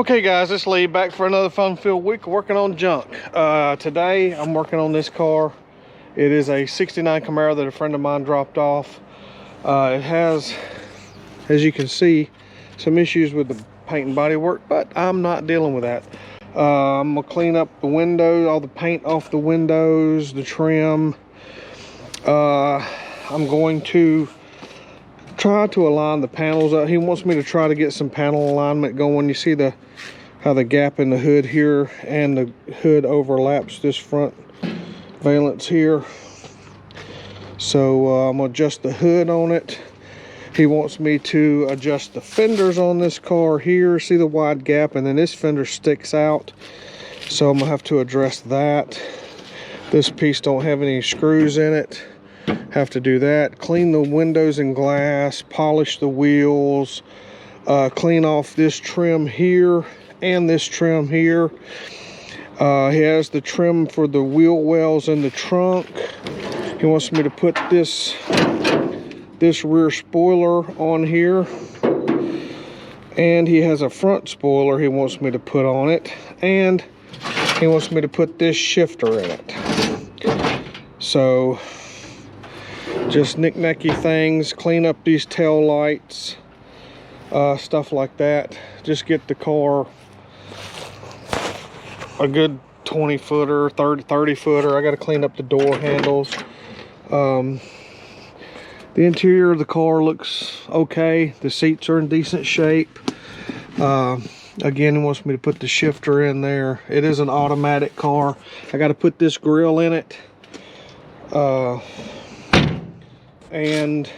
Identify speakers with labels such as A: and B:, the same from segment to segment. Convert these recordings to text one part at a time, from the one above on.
A: Okay guys, it's Lee back for another fun-filled week working on junk. Today I'm working on this car. It is a 69 Camaro that a friend of mine dropped off. It has, as you can see, some issues with the paint and body work, but I'm not dealing with that. I'm gonna clean up the windows, all the paint off the windows, the trim. I'm going to try to align the panels up. He wants me to try to get some panel alignment going. You see how the gap in the hood here and the hood overlaps this front valance here. So I'm gonna adjust the hood on it. He wants me to adjust the fenders on this car here. See the wide gap, and then this fender sticks out, so I'm gonna have to address that. This piece don't have any screws in it. Have to do that. Clean the windows and glass, polish the wheels, clean off this trim here and this trim here. He has the trim for the wheel wells in the trunk. He wants me to put this rear spoiler on here, and he has a front spoiler he wants me to put on it, and he wants me to put this shifter in it. So just knick-knacky things, clean up these tail lights, stuff like that. Just get the car a good 20 footer, 30 footer. I got to clean up the door handles. The interior of the car looks okay. The seats are in decent shape. Again, he wants me to put the shifter in there. It is an automatic car. I got to put this grill in it. And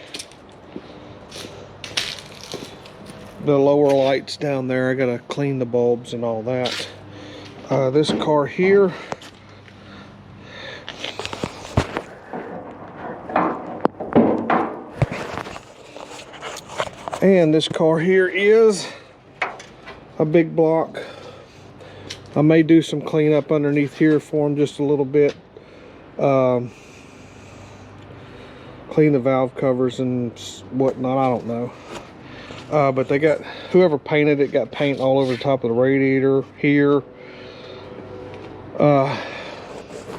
A: the lower lights down there, I gotta clean the bulbs and all that. This car here, and this car here is a big block. I may do some cleanup underneath here for him just a little bit. Clean the valve covers and whatnot, I don't know. But they got, whoever painted it got paint all over the top of the radiator here.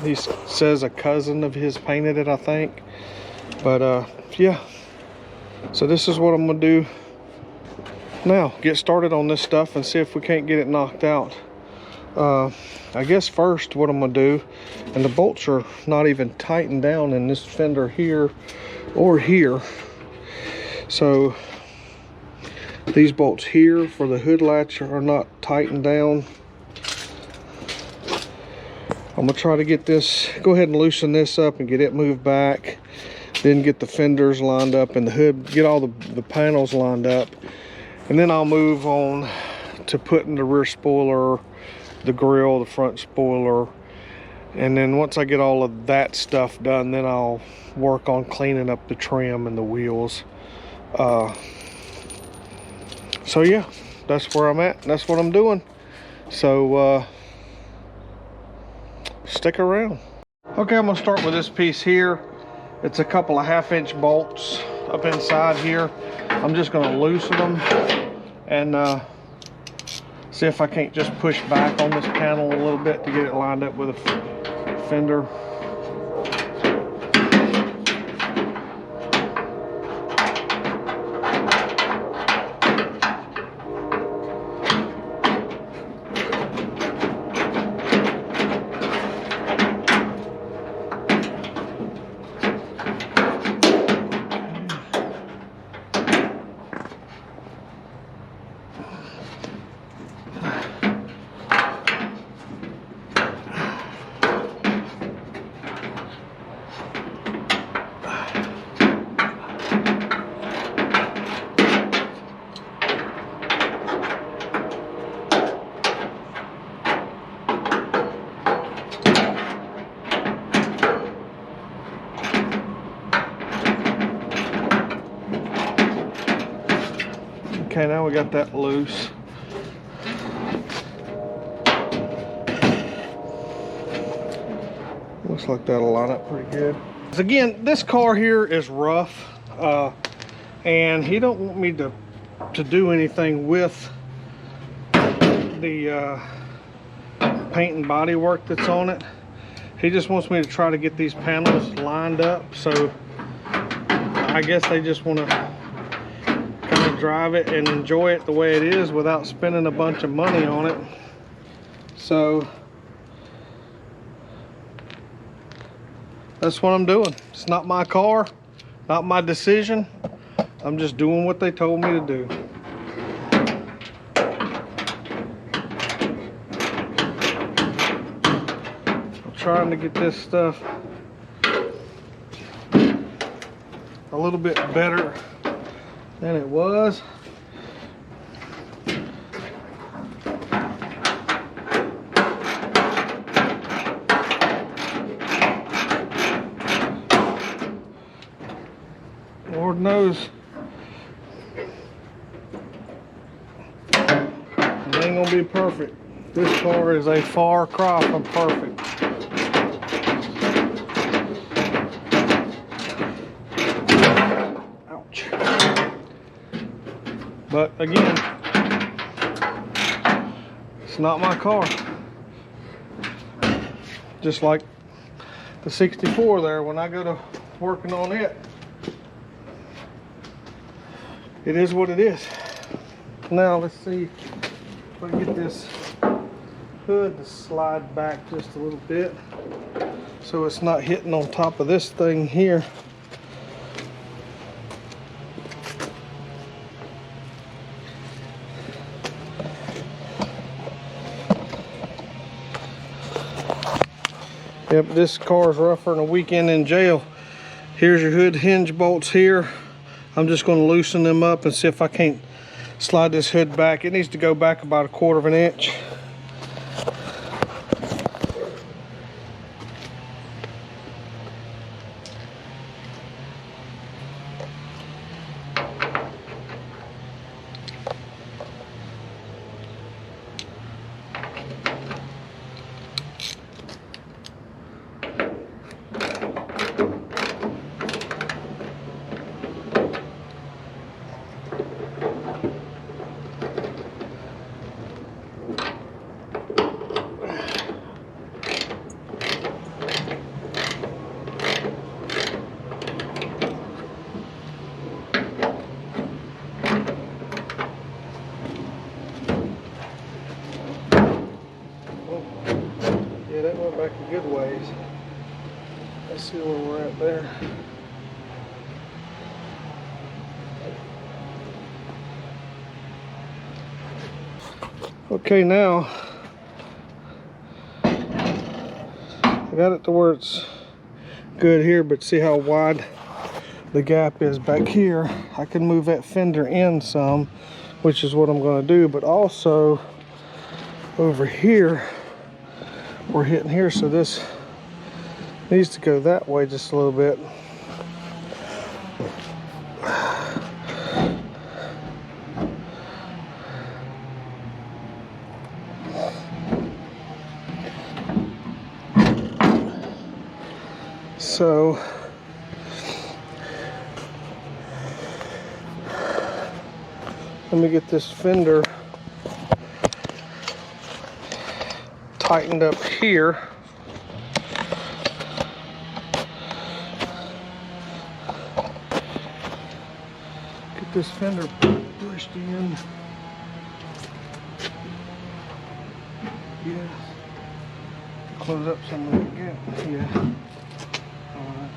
A: He says a cousin of his painted it, I think. But yeah, so this is what I'm gonna do now. Get started on this stuff and see if we can't get it knocked out. I guess first what I'm gonna do, and the bolts are not even tightened down in this fender here or here, so these bolts here for the hood latch are not tightened down. I'm gonna try to get this, go ahead and loosen this up and get it moved back, then get the fenders lined up and the hood, get all the panels lined up, and then I'll move on to putting the rear spoiler, the grill, the front spoiler, and then once I get all of that stuff done, then I'll work on cleaning up the trim and the wheels. So yeah, that's where I'm at, that's what I'm doing. So stick around. Okay, I'm gonna start with this piece here. It's a couple of 1/2-inch bolts up inside here. I'm just gonna loosen them and see if I can't just push back on this panel a little bit to get it lined up with a fender. Okay, now we got that loose. Looks like that'll line up pretty good. Again, this car here is rough, and he don't want me to do anything with the paint and body work that's on it. He just wants me to try to get these panels lined up, so I guess they just want to kind of drive it and enjoy it the way it is without spending a bunch of money on it. So that's what I'm doing. It's not my car, not my decision. I'm just doing what they told me to do. I'm trying to get this stuff a little bit better than it was. Lord knows it ain't gonna be perfect. This car is a far cry from perfect. Ouch. But again, it's not my car. Just like the 64 there, when I go to working on it, it is what it is. Now let's see if I can get this hood to slide back just a little bit so it's not hitting on top of this thing here. Yep, this car's rougher than a weekend in jail. Here's your hood hinge bolts here. I'm just going to loosen them up and see if I can't slide this hood back. It needs to go back about 1/4 of an inch. That went back a good ways. Let's see where we're at there. Okay, now I got it to where it's good here, but see how wide the gap is back here. I can move that fender in some, which is what I'm going to do, but also over here we're hitting here, so this needs to go that way just a little bit. So let me get this fender tightened up here. Get this fender pushed in. Yeah. Close up some of the gap. Yeah. Alright.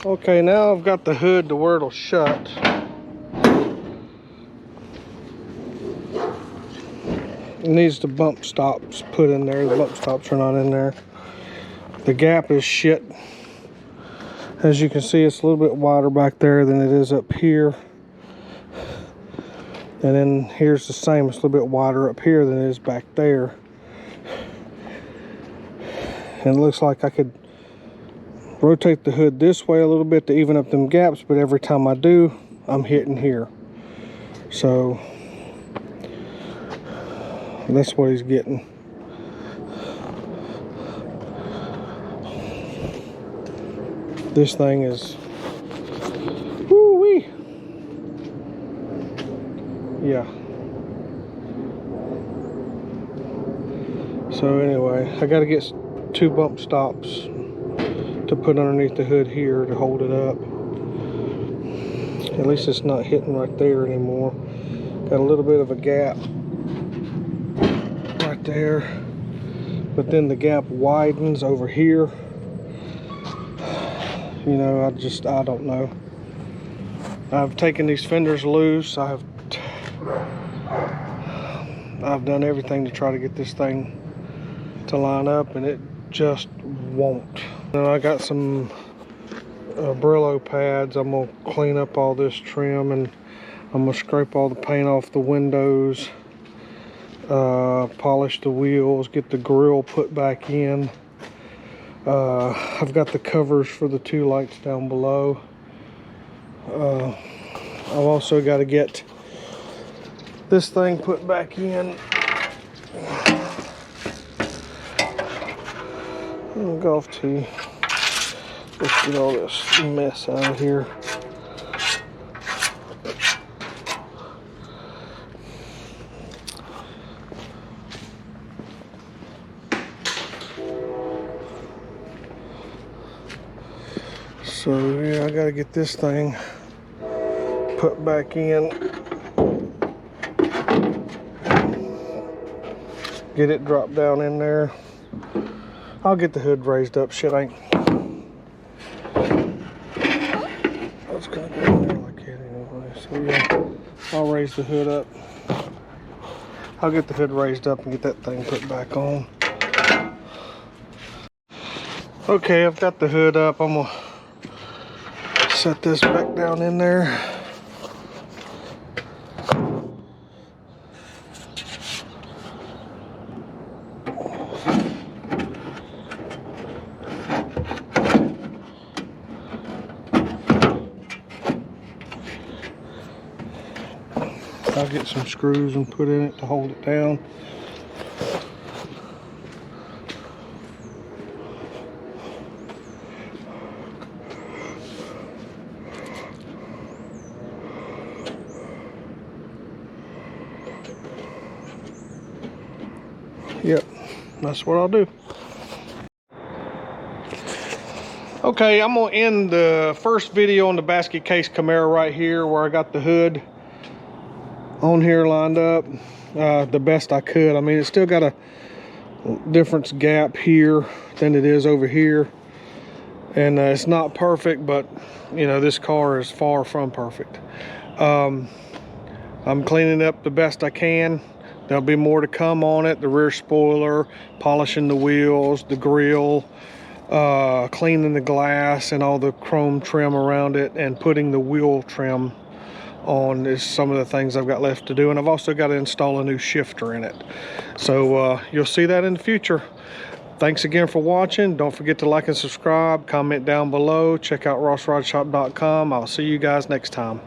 A: Okay, now I've got the hood to where it'll shut. It needs the bump stops put in there. The bump stops are not in there. The gap is shit. As you can see, it's a little bit wider back there than it is up here. And then here's the same. It's a little bit wider up here than it is back there. And it looks like I could rotate the hood this way a little bit to even up them gaps, but every time I do, I'm hitting here. So that's what he's getting. This thing is, woo-wee. Yeah. So anyway, I got to get 2 bump stops to put underneath the hood here to hold it up. At least it's not hitting right there anymore. Got a little bit of a gap right there, but then the gap widens over here. You know, I don't know. I've taken these fenders loose. I've done everything to try to get this thing to line up, and it just won't. And I got some Brillo pads. I'm gonna clean up all this trim, and I'm gonna scrape all the paint off the windows, polish the wheels, get the grill put back in. I've got the covers for the 2 lights down below. I've also got to get this thing put back in. Golf tee. Let's get all this mess out of here. So yeah, I gotta get this thing put back in. Get it dropped down in there. I'll get the hood raised up. Shit ain't. That's gonna go in there like that anyway. So yeah, I'll raise the hood up. I'll get the hood raised up and get that thing put back on. Okay, I've got the hood up. I'm gonna set this back down in there. I'll get some screws and put in it to hold it down. Yep, that's what I'll do. Okay, I'm gonna end the first video on the basket case Camaro right here, where I got the hood on here lined up the best I could. I mean, it's still got a difference gap here than it is over here, and it's not perfect, but you know, this car is far from perfect. I'm cleaning up the best I can. There'll be more to come on it. The rear spoiler, polishing the wheels, the grill, cleaning the glass and all the chrome trim around it, and putting the wheel trim on is some of the things I've got left to do. And I've also got to install a new shifter in it. So you'll see that in the future. Thanks again for watching. Don't forget to like and subscribe, comment down below, check out rossrodshop.com. I'll see you guys next time.